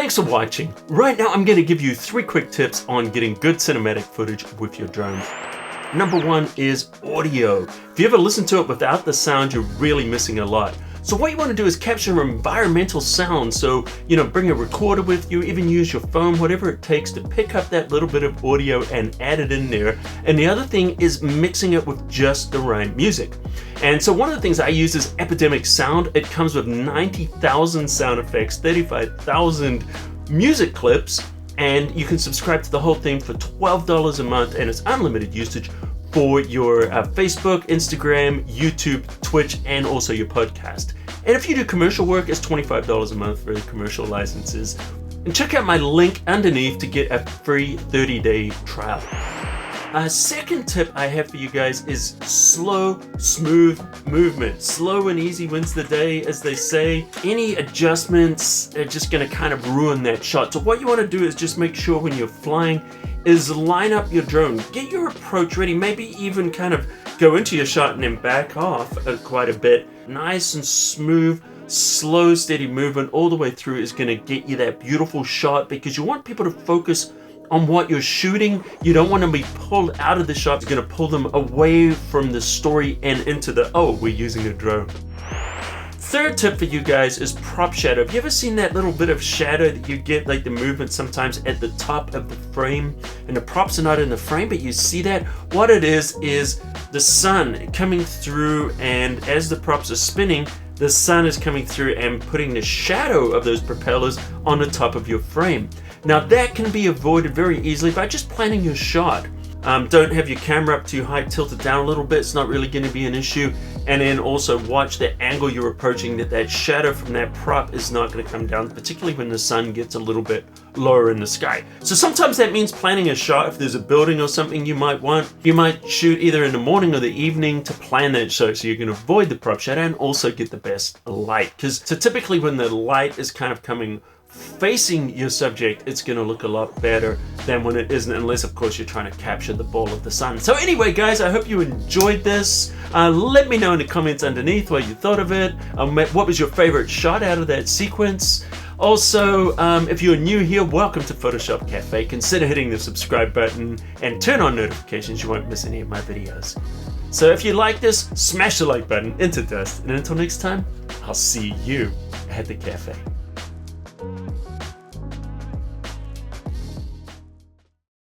Thanks for watching. Right now I'm going to give you 3 quick tips on getting good cinematic footage with your drone. Number 1 is audio. If you ever listen to it without the sound, you're really missing a lot. So what you want to do is capture environmental sound. So, bring a recorder with you, even use your phone, whatever it takes to pick up that little bit of audio and add it in there. And the other thing is mixing it with just the right music. And so one of the things I use is Epidemic sound. It comes with 90,000 sound effects, 35,000 music clips, and you can subscribe to the whole thing for $12 a month, and it's unlimited usage for your Facebook, Instagram, YouTube, Twitch, and also your podcast. And if you do commercial work, it's $25 a month for commercial licenses. And check out my link underneath to get a free 30-day trial. Second tip I have for you guys is slow, smooth movement. Slow and easy wins the day, as they say. Any adjustments are just going to kind of ruin that shot. So what you want to do is just make sure when you're flying is line up your drone. Get your approach ready. Maybe even kind of go into your shot and then back off quite a bit. Nice and smooth, slow, steady movement all the way through is going to get you that beautiful shot, because you want people to focus on what you're shooting. You don't want to be pulled out of the shot. You're going to pull them away from the story and into the, oh, we're using a drone. Third tip for you guys is prop shadow. Have you ever seen that little bit of shadow that you get, like the movement sometimes at the top of the frame, and the props are not in the frame, but you see that? What it is the sun coming through, and as the props are spinning, the sun is coming through and putting the shadow of those propellers on the top of your frame. Now that can be avoided very easily by just planning your shot. Don't have your camera up too high, tilt it down a little bit, it's not really going to be an issue. And then also watch the angle you're approaching, that shadow from that prop is not going to come down, particularly when the sun gets a little bit lower in the sky. So sometimes that means planning a shot. If there's a building or something you might shoot either in the morning or the evening to plan that shot, so you can avoid the prop shadow and also get the best light. So typically when the light is kind of coming facing your subject, it's going to look a lot better than when it isn't, unless of course you're trying to capture the ball of the sun. So anyway guys, I hope you enjoyed this. Let me know in the comments underneath what you thought of it. What was your favorite shot out of that sequence? Also, if you're new here, welcome to Photoshop Cafe. Consider hitting the subscribe button and turn on notifications. You won't miss any of my videos. So if you like this, smash the like button into dust. And until next time, I'll see you at the cafe.